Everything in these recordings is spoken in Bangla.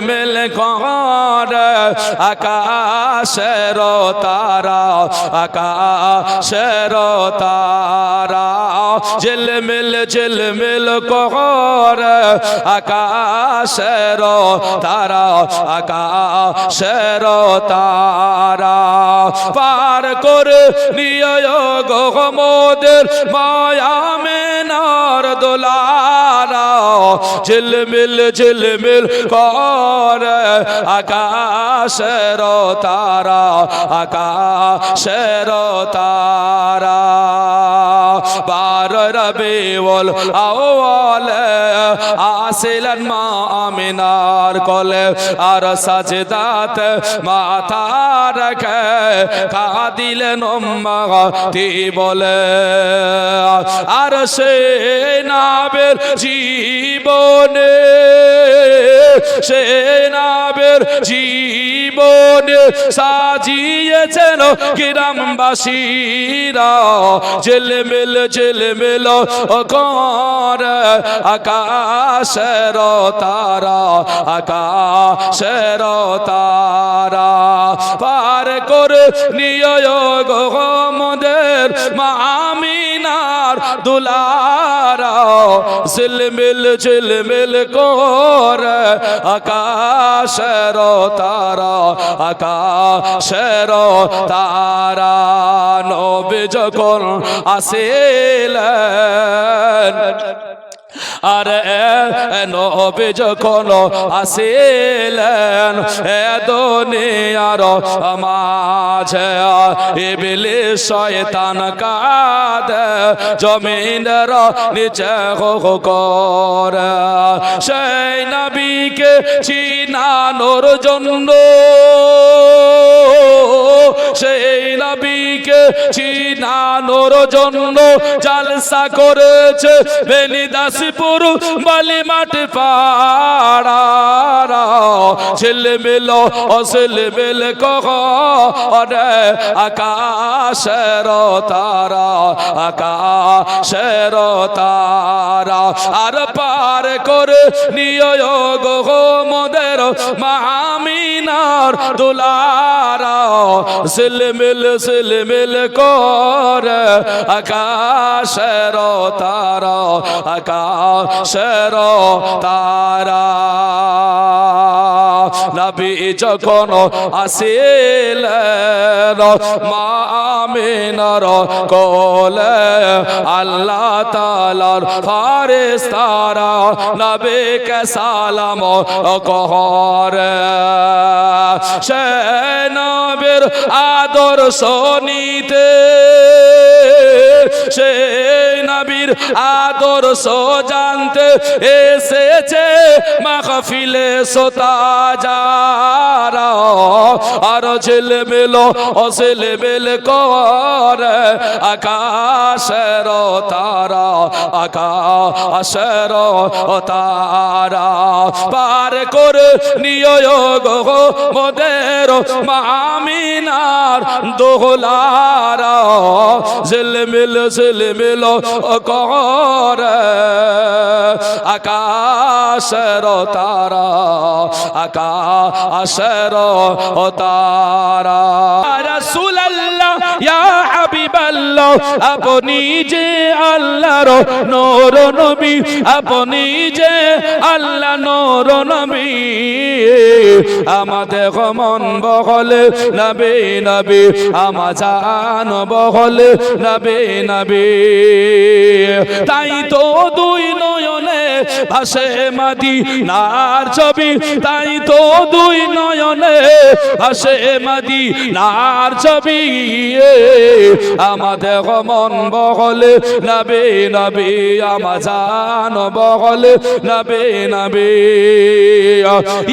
মিল করে আকাশের তারা, আকাশের তারা ঝিলমিল করে আকাশের তারা, আকাশের তারা পার করে নিয়ে গো মোদের মায়া মেনার দোলারা, ঝিলমিল করে আকাশের তারা, আকাশের তারা বারো রবিউল আউয়াল আসিলেন মা আমিনার কোলে, আর সাজদাতে মাথা রেখে কাঁদিলেন উম্মতি বলে। আর সে নবীর জীবনে, সে নবীর জীবনে সাজিয়েছেন গ্রামবাসীরা, ঝিলমিল করে আকাশের তারা, আকাশের তারা পার করে নিয়ে গো মোদের মা আমিনার দুলারা, ঝিলমিল করে আকাশের তারা, আকাশের তারা নবী যখন আসিলেন, আরে নবী যখন আসিলেন এ দুনিয়ার মাঝে, ইবলিস শয়তান কাঁদে জমিনের নিচে করে, সেই নবীকে চিনানোর জন্য, সেই নবীকে চিনানোর জন্য জালসা করেছে বেনিদাসপুর বালিমাঠ পাড়া, ঝিলমিল করে আকাশের তারা, আকাশের তারা আর পার করে নিয়ে গো মোদের মা আমিনার দুলারা, ঝিলমিল করে আকাশের তারা, আকাশের তারা নবী যখন আসিলেন মা আমিনার কোলে, আল্লাহ তাআলার ফেরেশতারা নবীকে সালাম করে, সে নবীর আদর্শ নিতে, সে নবীর আদর্শ জানতে এসেছে মাহফিলে সোতাজারা, আর ঝিলমিল করে আকাশের তারা, আকাশের তারা পার করে নিয়ে গো মোদের মা আমিনার দোলারা, ঝিলমিল করে আকাশের তারা, আকাশের তারা। রাসূলুল্লাহ ইয়া হাবিবাল্লাহ, আপনি যে আল্লাহর নূর নবী, আপনি যে আল্লাহ নূর নবী, আমাদের মন বহলে নবী নবী, আমার জান বহলে নবী নবী, তাই তো দুই নয়নে ভাসে মদিনার ছবি, তাই তো দুই নয়নে ভাসে মদিনার ছবি, আমাদের মন বহলে নবী নবী, আমার জান বহলে নবী নবী।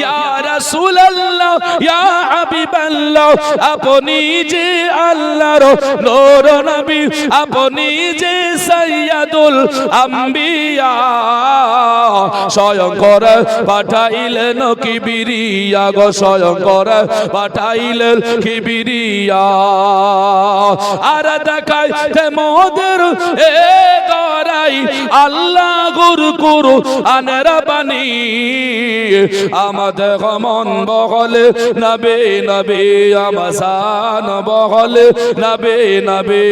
ইয়া রাসূলুল্লাহ ইয়া হাবিবাল্লাহ, আপনি যে আল্লাহর নূর নবী, আপনি যে সাইয়্যিদুল খতামুল আম্বিয়া স্বয়ং করে পাঠাইলেন কিবরিয়া গো স্বয়ং করে পাঠাইলেন কিবরিয়া আর দেখাইতে মোদের এ করাই আল্লাহ গুরু আনের বাণী আমাদের মন বগলে নবে নবে আমাসান বগলে নবে নবে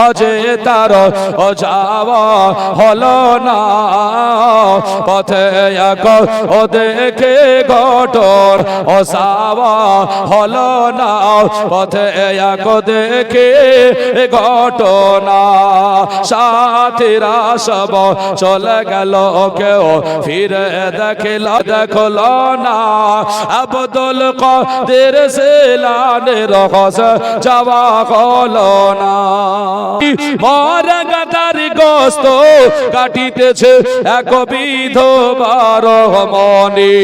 অজে তার ও যাওয়া হলো না পথে এক ও দেখে ঘটর ও সাওয়া হলো না পথে এক দেখে ঘটনা সাথীরা সব চলে গেল কেউ ফিরে দেখল না আব্দুল কাদের জিলানীর কাছে যাওয়া হলো না মরা গাদার গোস্ত কাটিতেছে এক বিধবার মনি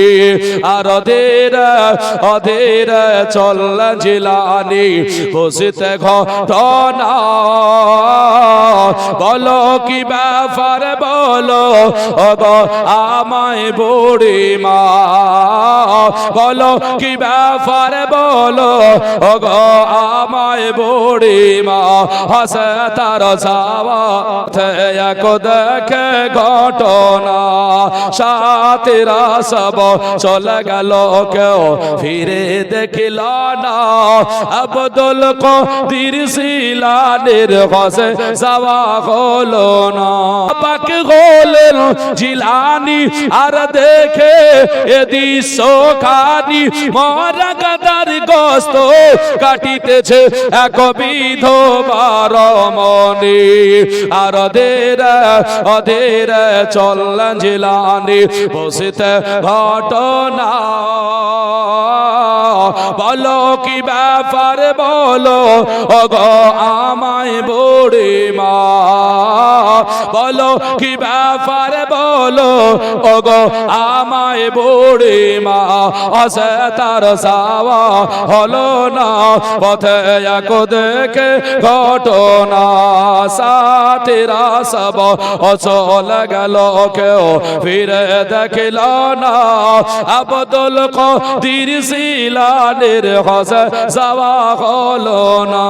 আর অধীর চল জিলানী বসিতে ঘটনা বলো কি ব্যাপার বলো ওগো আমায় বুড়ি মা বলো কি ব্যাপার বলো ওগো আমায় বুড়ি মা হাসে তার যাওয়া এক দেখে ঘটনা সাথীরা সব চলে গেল কেউ ফিরে দেখিল না আব্দুল কাদের জিলানীর কাছে যাওয়া হলো না পাক হলেন জিলানী আর দেখে এ দৃশ্য খানি মরা গাদার গোস্ত কাটিতেছে এক বিধবার মনি আর অধীর চললেন জিলানী বসিতে ঘটনা বলো কি ব্যাপার বলো ওগো আমায় বুড়ি মা বলো কি ব্যাপার বলো ওগো আমায় বুড়ি মা আসে তার যাওয়া হলো না পথে এক দেখে ঘটনা সাথীরা সব চলে গেল কেউ ফিরে দেখিল না আব্দুল কাদের জিলানীর কাছে যাওয়া হলো না